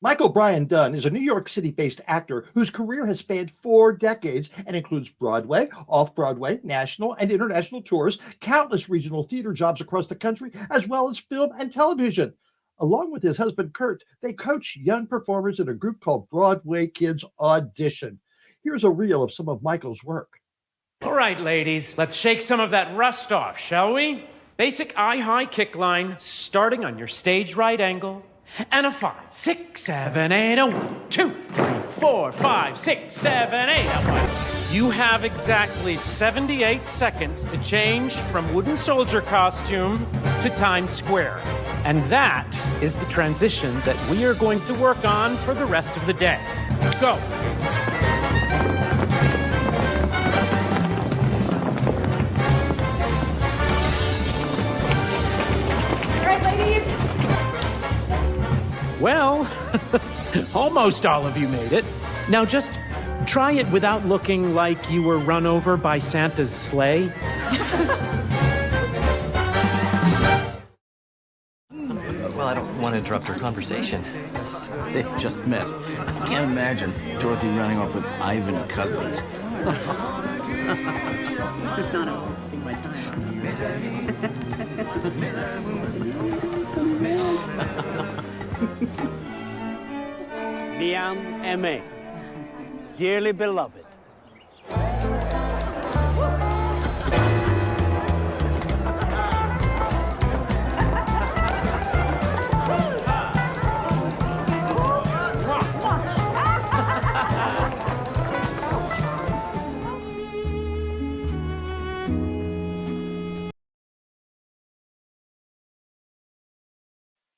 Michael Brian Dunn is a New York City-based actor whose career has spanned 4 decades and includes Broadway, off-Broadway, national and international tours, countless regional theater jobs across the country, as well as film and television. Along with his husband, Kurt, they coach young performers in a group called Broadway Kids Audition. Here's a reel of some of Michael's work. All right, ladies, let's shake some of that rust off, shall we? Basic eye-high kick line, starting on your stage right angle. And a 5, 6, 7, 8, a 1, 2, 3, 4, 5, 6, 7, 8, a 1. You have exactly 78 seconds to change from wooden soldier costume to Times Square. And that is the transition that we are going to work on for the rest of the day. Go. Well, almost all of you made it. Now just try it without looking like you were run over by Santa's sleigh. Well, I don't want to interrupt your conversation. They just met. I can't imagine Dorothy running off with Ivan Cousins. Bien aimé, dearly beloved.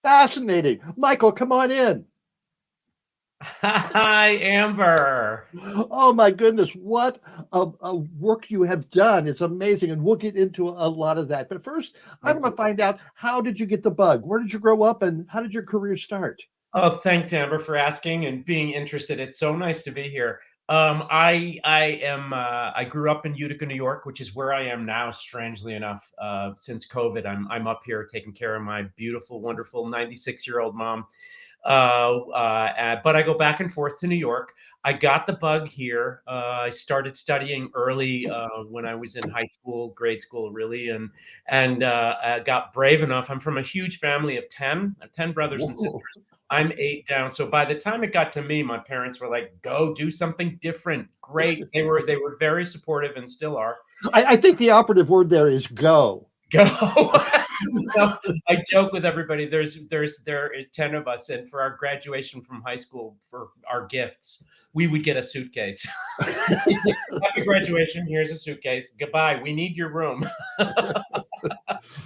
Fascinating. Michael, come on in. Hi, Amber. Oh my goodness, what a work you have done. It's amazing. And we'll get into a lot of that. But first, I want to find out, how did you get the bug? Where did you grow up and how did your career start? Oh, thanks, Amber, for asking and being interested. It's so nice to be here. I grew up in Utica, New York, which is where I am now, strangely enough. Since COVID, I'm up here taking care of my beautiful, wonderful 96-year-old mom. But I go back and forth to New York. I got the bug here. I started studying early when I was in high school, grade school, really, and I got brave enough. I'm from a huge family of 10 brothers and sisters. I'm 8 down. So by the time it got to me, my parents were like, "Go do something different." Great. They were very supportive and still are. I think the operative word there is go. Go. No, I joke with everybody. There are 10 of us, and for our graduation from high school, for our gifts, we would get a suitcase. Happy graduation. Here's a suitcase. Goodbye. We need your room.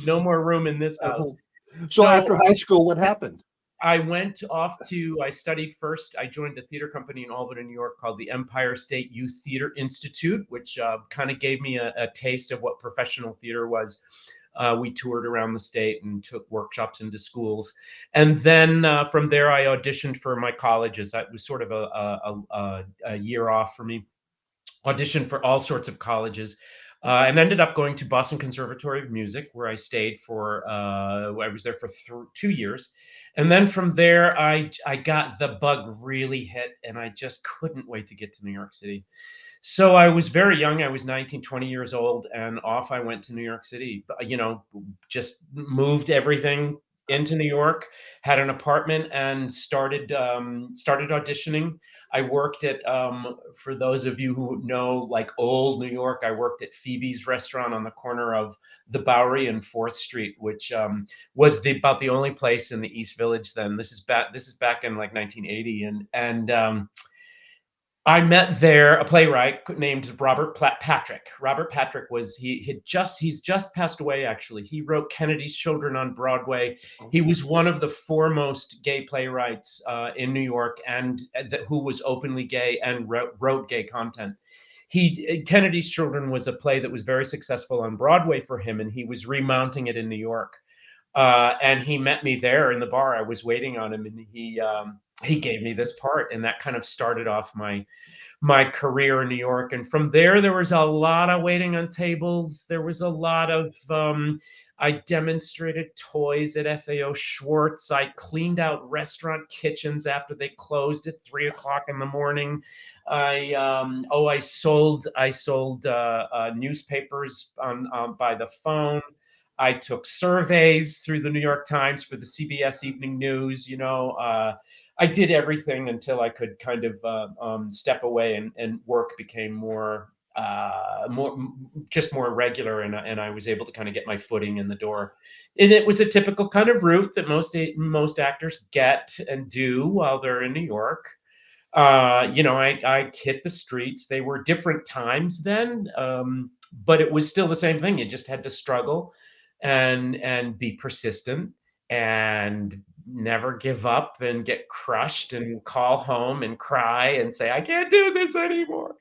No more room in this house. So after high school, what happened? I studied first. I joined a theater company in Albany, New York called the Empire State Youth Theater Institute, which kind of gave me a taste of what professional theater was. We toured around the state and took workshops into schools. And then from there, I auditioned for my colleges. That was sort of a year off for me. Auditioned for all sorts of colleges. And ended up going to Boston Conservatory of Music, where I stayed for, I was there for 2 years. And then from there, I got the bug really hit, and I just couldn't wait to get to New York City. So I was very young. I was 19, 20 years old, and off I went to New York City. Just moved everything into New York, had an apartment, and started auditioning. I worked at, for those of you who know, like old New York, I worked at Phoebe's restaurant on the corner of the Bowery and 4th Street, which was about the only place in the East Village then. This is back in like 1980, and I met there a playwright named Robert Patrick. Robert Patrick he's just passed away, actually. He wrote Kennedy's Children on Broadway. He was one of the foremost gay playwrights in New York, and who was openly gay and wrote gay content. Kennedy's Children was a play that was very successful on Broadway for him, and he was remounting it in New York. And he met me there in the bar. I was waiting on him, and he gave me this part, and that kind of started off my career in New York. And from there was a lot of waiting on tables. There was a lot of I demonstrated toys at FAO Schwartz. I cleaned out restaurant kitchens after they closed at 3 o'clock in the morning. I sold newspapers by the phone. I took surveys through the New York Times for the CBS Evening News. I did everything until I could kind of step away and work became more regular, and I was able to kind of get my footing in the door. And it was a typical kind of route that most actors get and do while they're in New York. I hit the streets. They were different times then, but it was still the same thing. You just had to struggle and be persistent and never give up and get crushed and call home and cry and say, I can't do this anymore,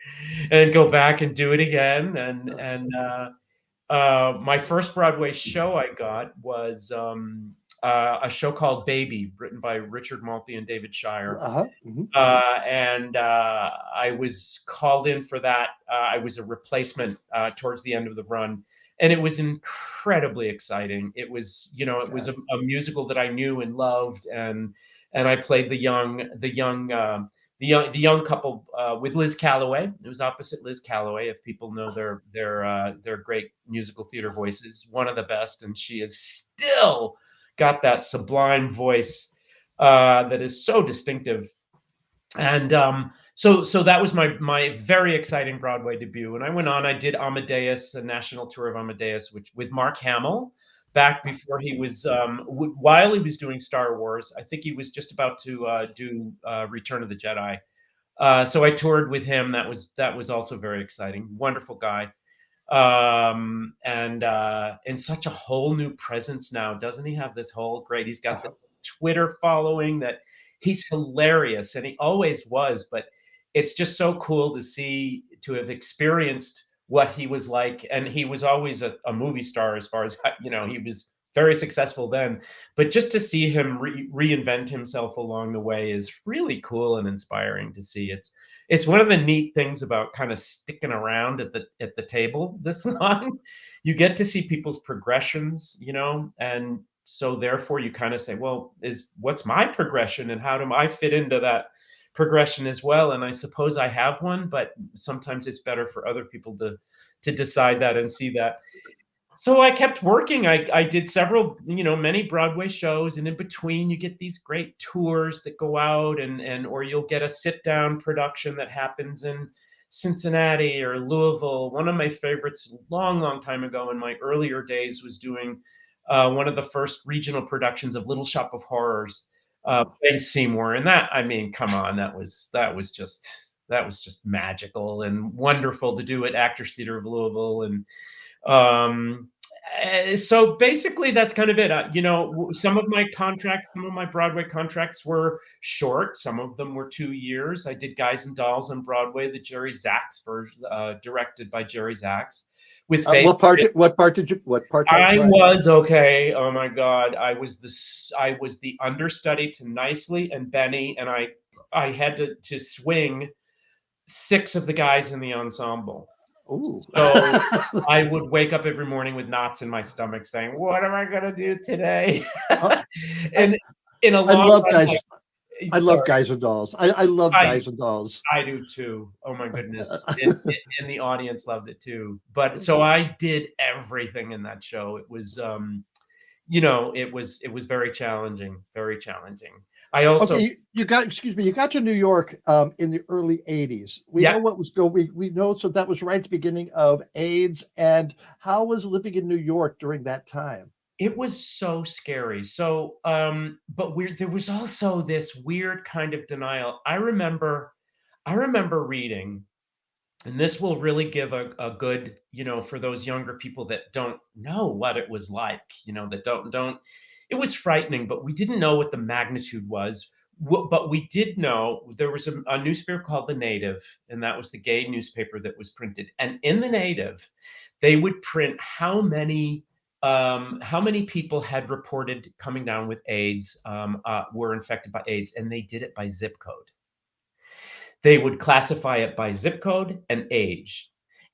and go back and do it again. My first Broadway show I got was a show called Baby, written by Richard Maltby and David Shire. Mhm. I was called in for that. I was a replacement towards the end of the run, and it was incredibly exciting. It was, it was a musical that I knew and loved, and I played the young couple with Liz Calloway. It was opposite Liz Calloway. If people know their great musical theater voices, one of the best, and she is still got that sublime voice that is so distinctive. And so that was my very exciting Broadway debut. And I went on. I did Amadeus, a national tour of Amadeus, with Mark Hamill, back before he was while he was doing Star Wars. I think he was just about to do Return of the Jedi. So I toured with him. That was also very exciting. Wonderful guy. And such a whole new presence now. Doesn't he have this whole great, he's got the Twitter following that he's hilarious, and he always was, but it's just so cool to have experienced what he was like. And he was always a movie star, as far as, he was very successful then, but just to see him reinvent himself along the way is really cool and inspiring to see. It's one of the neat things about kind of sticking around at the table this long. You get to see people's progressions, and so therefore you kind of say, well, what's my progression and how do I fit into that progression as well? And I suppose I have one, but sometimes it's better for other people to decide that and see that. So I kept working. I did several, many Broadway shows, and in between you get these great tours that go out, or you'll get a sit down production that happens in Cincinnati or Louisville. One of my favorites long time ago in my earlier days was doing one of the first regional productions of Little Shop of Horrors, playing Seymour. And that, I mean, come on, that was just magical and wonderful to do at Actors Theater of Louisville. And so basically that's kind of it. Some of my Broadway contracts were short. Some of them were 2 years. I did Guys and Dolls on Broadway, the Jerry Zaks version, directed by Jerry Zaks. With what part did you I was okay. Oh my God. I was the understudy to Nicely and Benny, and I had to swing 6 of the guys in the ensemble. Ooh. So I would wake up every morning with knots in my stomach saying, what am I going to do today? And in a long I love run, guys. I love Guys and Dolls. I love Guys and Dolls. I do too. Oh my goodness. And the audience loved it too. But so I did everything in that show. It was, it was very challenging, very challenging. I also you got to New York in the early 80s. We know what was going. We know, so that was right at the beginning of AIDS. And how was living in New York during that time? It was so scary. So, but there was also this weird kind of denial. I remember reading, and this will really give a good, for those younger people that don't know what it was like, that don't. It was frightening, but we didn't know what the magnitude was. But we did know there was a newspaper called The Native, and that was the gay newspaper that was printed. And in The Native, they would print how many people had reported coming down with AIDS, were infected by AIDS, and they did it by zip code. They would classify it by zip code and age.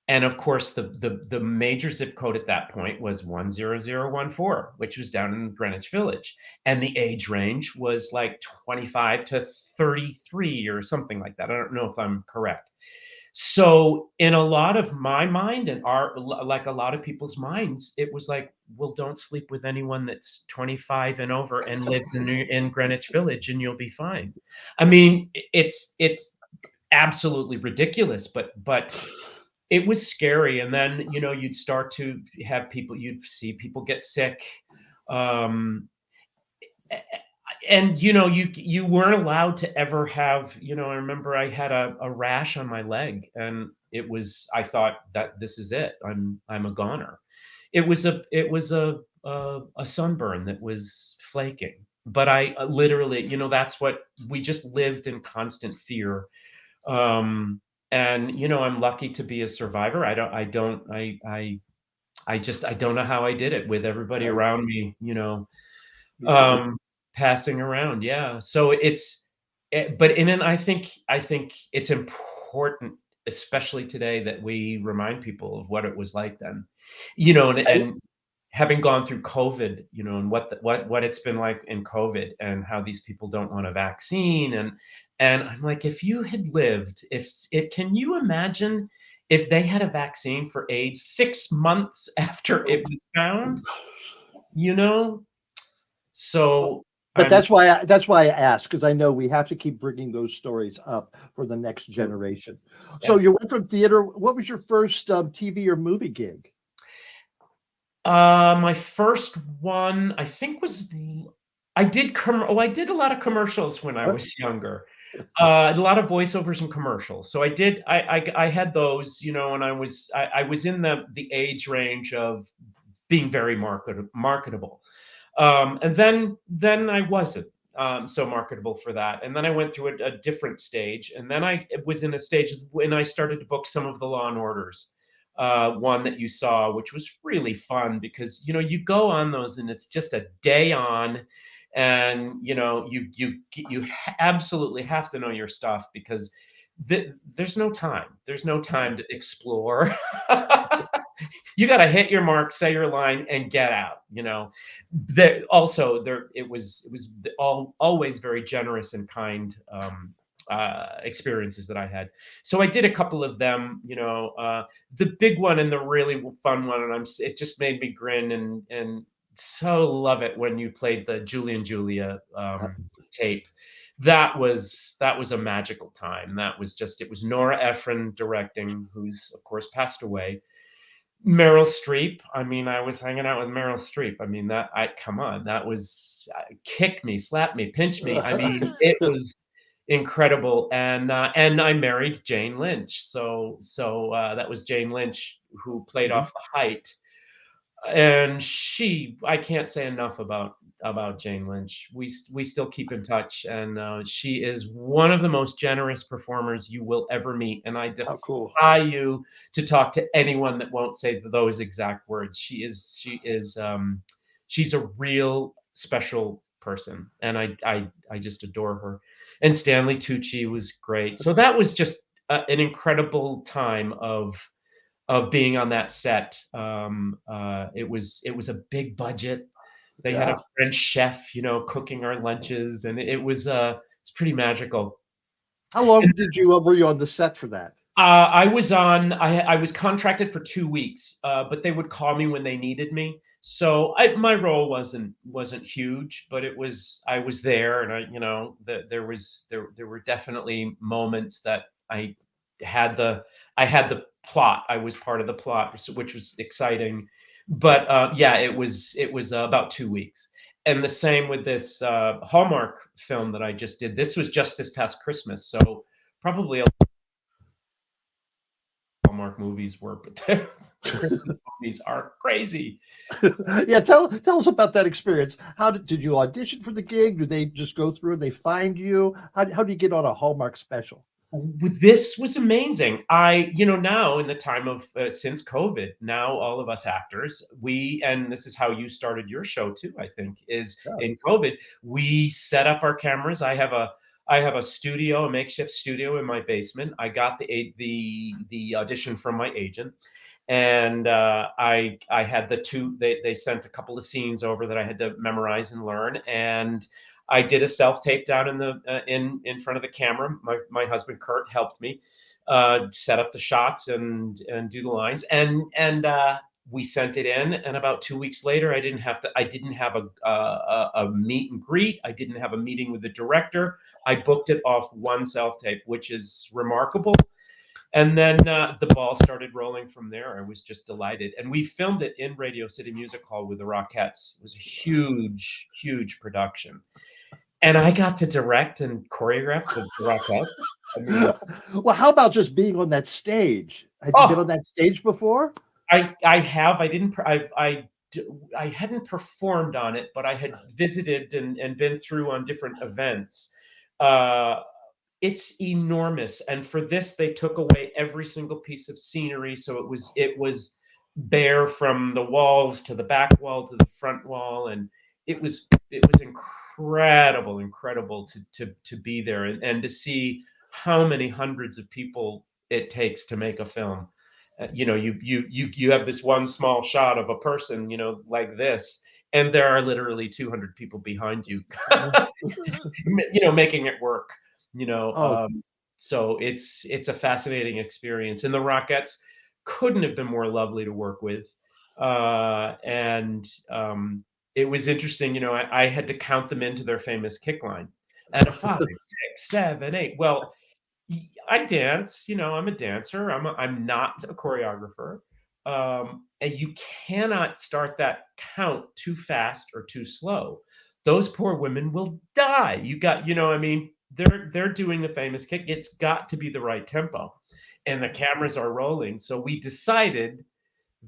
And of course, the major zip code at that point was 10014, which was down in Greenwich Village. And the age range was like 25 to 33 or something like that. I don't know if I'm correct. So in a lot of my mind and like a lot of people's minds, it was like, well, don't sleep with anyone that's 25 and over and lives in Greenwich Village, and you'll be fine. I mean, it's absolutely ridiculous, but it was scary. And then, you'd start to have you'd see people get sick. And you weren't allowed to ever have, I remember I had a rash on my leg, and I thought that this is it. I'm a goner. It was a sunburn that was flaking. But I literally, that's what we just lived in constant fear. And I'm lucky to be a survivor. I don't know how I did it with everybody around me, passing around. Yeah. So I think it's important, especially today, that we remind people of what it was like then, and having gone through COVID, and what it's been like in COVID, and how these people don't want a vaccine. And I'm like, if you had lived, can you imagine if they had a vaccine for AIDS 6 months after it was found, So, But that's why I asked, because I know we have to keep bringing those stories up for the next generation. So you went from theater. What was your first TV or movie gig? My first one, I think, I did a lot of commercials when I was younger. A lot of voiceovers and commercials. So I had those, and I was in the age range of being very marketable. And then I wasn't so marketable for that. And then I went through a different stage. And then I was in a stage when I started to book some of the Law and Orders. One that you saw, which was really fun, because you go on those and it's just a day on, and you absolutely have to know your stuff, because there's no time to explore. You got to hit your mark, say your line, and get out. It was always very generous and kind experiences that I had. So I did a couple of them. The big one and the really fun one, and it just made me grin and so love it when you played the Julie and Julia tape. That was a magical time. It was Nora Ephron directing, who's of course passed away. Meryl Streep. I mean, I was hanging out with Meryl Streep. I mean, come on, that was kick me, slap me, pinch me. I mean, it was incredible. And I married Jane Lynch. So that was Jane Lynch, who played off The Height. And I can't say enough about Jane Lynch. We still keep in touch, and she is one of the most generous performers you will ever meet. And I defy you to talk to anyone that won't say those exact words. She's a real special person, and I just adore her. And Stanley Tucci was great. So that was just an incredible time of being on that set. It was a big budget. They had a French chef, cooking our lunches, and it was it's pretty magical. How long were you on the set for that? I was contracted for 2 weeks, but they would call me when they needed me. So my role wasn't huge, but I was there, and there were definitely moments that I had the plot. I was part of the plot, which was exciting. But it was about 2 weeks. And the same with this Hallmark film that I just did. This was just this past Christmas, so probably Hallmark movies were, but their Christmas movies are crazy. Yeah, tell us about that experience. How did you audition for the gig? Did they just go through and they find you? How do you get on a Hallmark special? This was amazing. Now in the time of since COVID, now all of us actors, and this is how you started your show too, I think, is in COVID, we set up our cameras. I have I have a studio, a makeshift studio in my basement. I got the audition from my agent, and I had the two. They sent a couple of scenes over that I had to memorize and learn, and I did a self tape down in the in front of the camera. My husband Kurt helped me set up the shots and do the lines, and we sent it in. And about 2 weeks later, I didn't have a meet and greet. I didn't have a meeting with the director. I booked it off one self tape, which is remarkable. And then the ball started rolling from there. I was just delighted. And we filmed it in Radio City Music Hall with the Rockettes. It was a huge, huge production. And I got to direct and choreograph the Rockettes. I mean, well, how about just being on that stage? Have you been on that stage before? I have. I hadn't performed on it, but I had visited and been through on different events. It's enormous, and for this they took away every single piece of scenery, so it was bare from the walls to the back wall to the front wall, and it was incredible to be there and to see how many hundreds of people it takes to make a film. You have this one small shot of a person, like this, and there are literally 200 people behind you, making it work. So it's a fascinating experience, and the Rockettes couldn't have been more lovely to work with. It was interesting. I had to count them into their famous kick line at a 5, 6, 7, 8. Well, I dance. I'm a dancer. I'm not a choreographer. And you cannot start that count too fast or too slow. Those poor women will die. They're doing the famous kick. It's got to be the right tempo, and the cameras are rolling. So we decided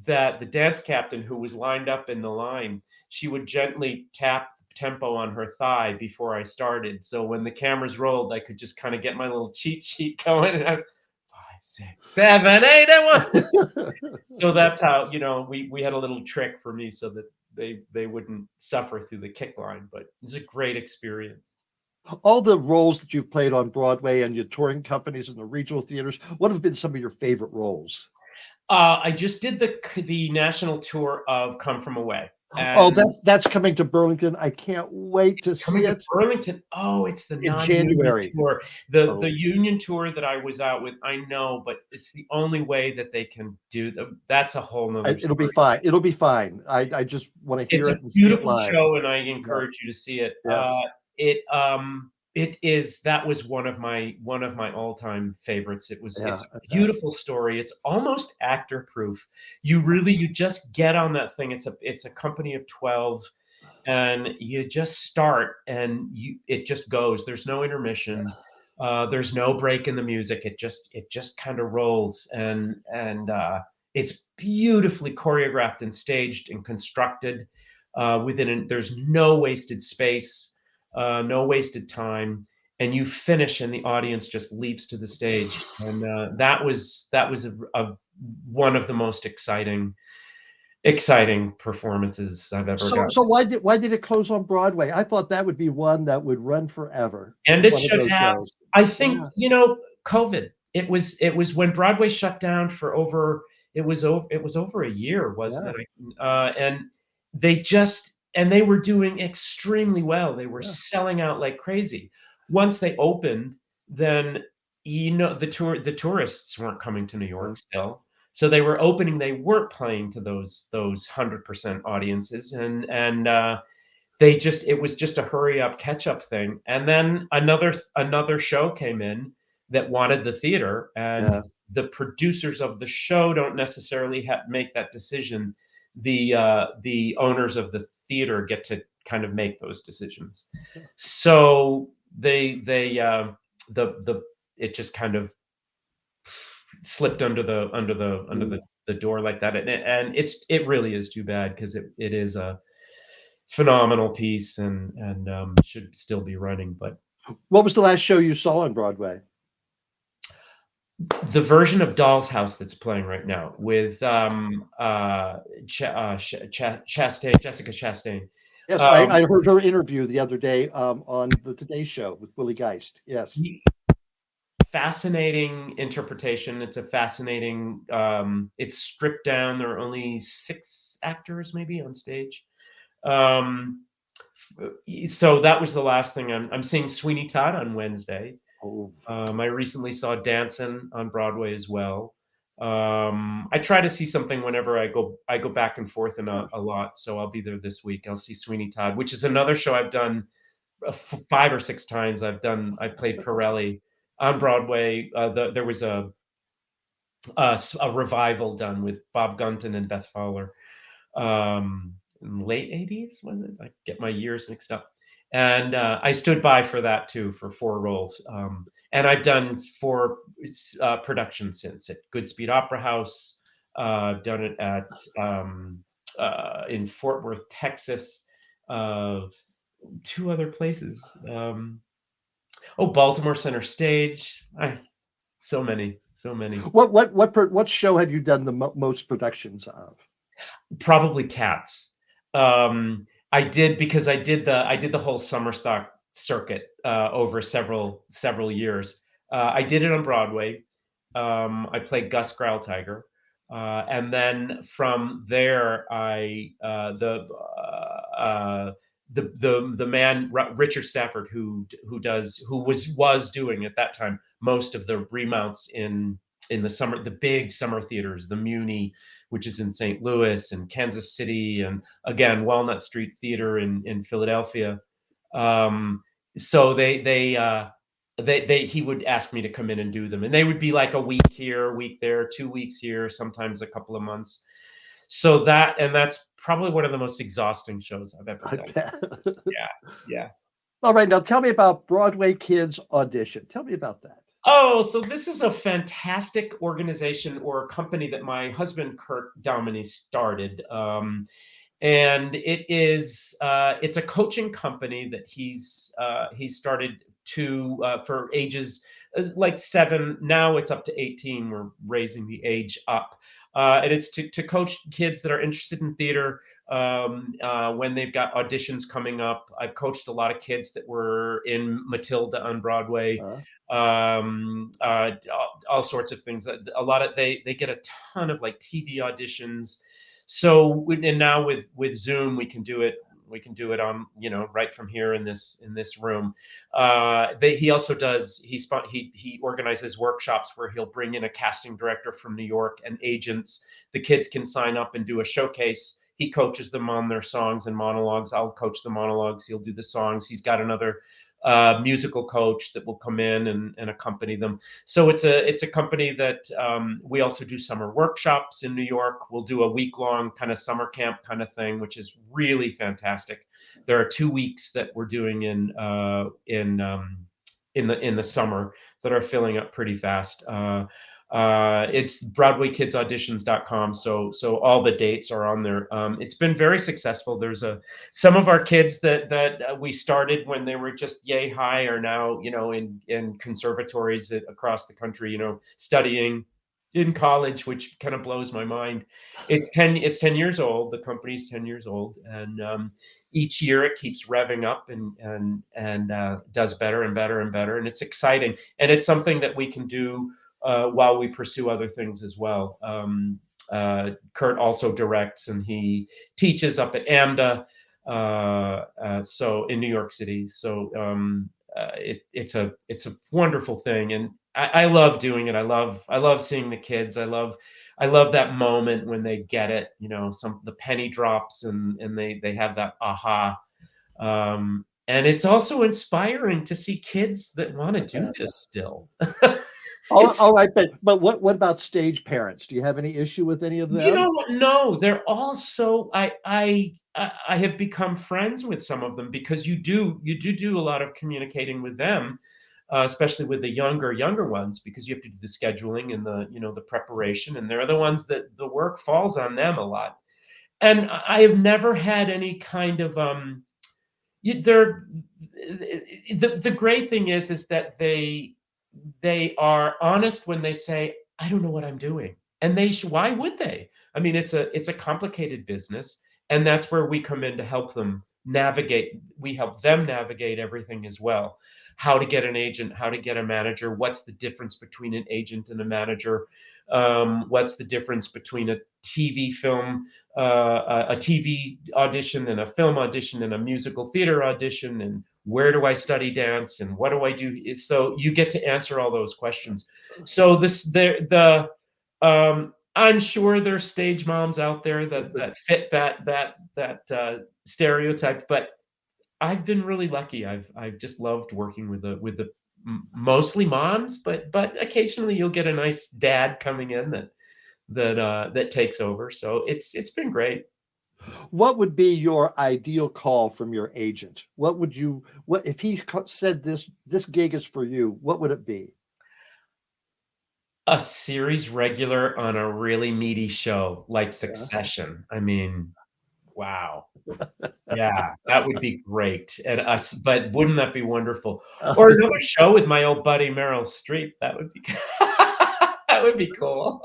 that the dance captain, who was lined up in the line, she would gently tap the tempo on her thigh before I started. So when the cameras rolled, I could just kind of get my little cheat sheet going. And 5, 6, 7, 8, and 1. So that's how we had a little trick for me so that they wouldn't suffer through the kick line. But it was a great experience. All the roles that you've played on Broadway and your touring companies and the regional theaters, what have been some of your favorite roles? I just did the national tour of Come From Away. That's coming to Burlington. I can't wait to see it. Burlington. Oh, it's the January tour. The union tour that I was out with. I know, but it's the only way that they can do them. That's a whole nother story. It'll be fine. I just want to hear it. It's a beautiful show, and I encourage you to see it. Yes. That was one of my all-time favorites. It's a beautiful story. It's almost actor proof. You just get on that thing. It's a company of 12, and you just start and it just goes. There's no intermission. There's no break in the music. It just kind of rolls, and it's beautifully choreographed and staged and constructed. There's no wasted space. No wasted time, and you finish, and the audience just leaps to the stage, and that was one of the most exciting performances I've ever got. So why did it close on Broadway? I thought that would be one that would run forever. And it should have. Shows. I think COVID. It was when Broadway shut down for over. It was over a year, wasn't it? And they were doing extremely well. They were selling out like crazy. Once they opened, then the tourists weren't coming to New York still. So they were opening. They weren't playing to those 100% audiences, and it was just a hurry up catch up thing. And then another show came in that wanted the theater, and the producers of the show don't necessarily make that decision. The owners of the theater get to kind of make those decisions. So it just kind of slipped under the door like that, and it really is too bad, because it is a phenomenal piece and should still be running. But what was the last show you saw on Broadway? The version of Doll's House that's playing right now with Jessica Chastain. Yes, I heard her interview the other day on the Today Show with Willie Geist. Yes. Fascinating interpretation. It's a fascinating, it's stripped down. There are only 6 actors maybe on stage. So that was the last thing. I'm seeing Sweeney Todd on Wednesday. Oh. I recently saw Dancing on Broadway as well. I try to see something whenever I go back and forth in a lot. So I'll be there this week. I'll see Sweeney Todd, which is another show I've done 5 or 6 times. I've played Pirelli on Broadway. There was a revival done with Bob Gunton and Beth Fowler. In the late 80s, was it? I get my years mixed up. And I stood by for that too, for 4 roles. And I've done 4 productions since at Goodspeed Opera House. I've done it at in Fort Worth, Texas. 2 other places. Baltimore Center Stage. So many. What show have you done the most productions of? Probably Cats. I did the whole summer stock circuit over several years. I did it on Broadway. I played Gus Growl Tiger, and then from there, the man Richard Stafford who was doing at that time most of the remounts in the summer, the big summer theaters, the Muni, which is in St. Louis and Kansas City, and again Walnut Street Theater in Philadelphia. So he would ask me to come in and do them, and they would be like a week here, a week there, 2 weeks here, sometimes a couple of months. So that's probably one of the most exhausting shows I've ever done. Yeah. All right, now tell me about Broadway Kids Audition. Tell me about that. Oh, so this is a fantastic organization or a company that my husband Kurt Dominy started, and it's a coaching company that he's started for ages like 7. Now it's up to 18. We're raising the age up, and it's to coach kids that are interested in theater when they've got auditions coming up. I've coached a lot of kids that were in Matilda on Broadway. All sorts of things. A lot of they get a ton of like TV auditions. So and now with Zoom we can do it. We can do it on right from here in this room. He also does he organizes workshops where he'll bring in a casting director from New York and agents. The kids can sign up and do a showcase. He coaches them on their songs and monologues. I'll coach the monologues. He'll do the songs. He's got another musical coach that will come in and accompany them. So it's a company that we also do summer workshops in New York. We'll do a week-long kind of summer camp kind of thing, which is really fantastic. There are 2 weeks that we're doing in the summer that are filling up pretty fast. It's BroadwayKidsAuditions.com. So all the dates are on there. It's been very successful. There's some of our kids that we started when they were just yay high are now, in conservatories across the country, studying in college, which kind of blows my mind. It's 10 years old. The company's 10 years old. And, each year it keeps revving up and does better and better and better. And it's exciting. And it's something that we can do while we pursue other things as well. Kurt also directs and he teaches up at AMDA, so in New York City. So it's a wonderful thing, and I love doing it. I love seeing the kids. I love that moment when they get it. The penny drops and they have that aha. And it's also inspiring to see kids that want to do this still. All right, but what about stage parents? Do you have any issue with any of them? No, they're all so. I have become friends with some of them because you do a lot of communicating with them, especially with the younger ones, because you have to do the scheduling and the preparation, and they're the ones that the work falls on them a lot. And I have never had any kind of the great thing is that they are honest when they say, I don't know what I'm doing. And why would they? I mean, it's a complicated business. And that's where we come in to help them navigate. We help them navigate everything as well. How to get an agent, how to get a manager, what's the difference between an agent and a manager, what's the difference between a TV film, a TV audition and a film audition and a musical theater audition, and where do I study dance and what do I do? So you get to answer all those questions. So I'm sure there's stage moms out there that fit that stereotype, but I've been really lucky. I've just loved working with the mostly moms, but occasionally you'll get a nice dad coming in that takes over. So it's been great. What would be your ideal call from your agent? What if he said this gig is for you? What would it be? A series regular on a really meaty show like Succession. I mean, wow. Yeah, that would be great. And us, but wouldn't that be wonderful? Or another show with my old buddy Meryl Streep. That would be that would be cool.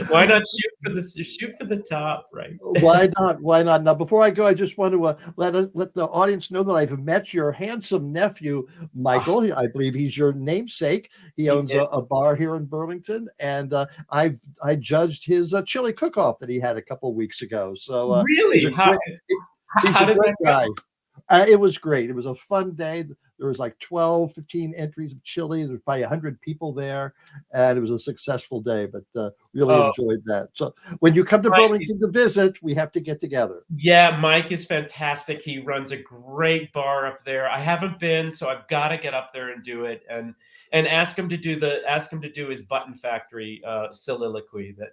Why not shoot for the top, right? Why not? Why not? Now, before I go, I just want to let the audience know that I've met your handsome nephew, Michael. I believe he's your namesake. He owns a bar here in Burlington, and I judged his chili cook-off that he had a couple of weeks ago. So really, he's a great guy. It was great. It was a fun day. There was like 12, 15 entries of chili. There was probably 100 people there, and it was a successful day, but really enjoyed that. So when you come to Burlington to visit, we have to get together. Yeah, Mike is fantastic. He runs a great bar up there. I haven't been, so I've got to get up there and do it, and ask him to do his Button Factory soliloquy. That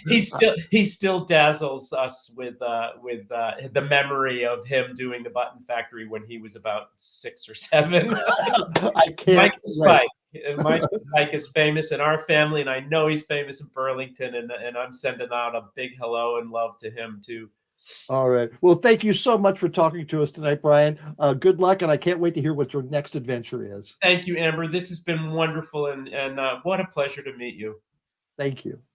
he still dazzles us with the memory of him doing the Button Factory when he was about 6 or 7. I can't. Mike is famous in our family, and I know he's famous in Burlington, and I'm sending out a big hello and love to him too. All right. Well, thank you so much for talking to us tonight, Brian. Good luck, and I can't wait to hear what your next adventure is. Thank you, Amber. This has been wonderful, and what a pleasure to meet you. Thank you.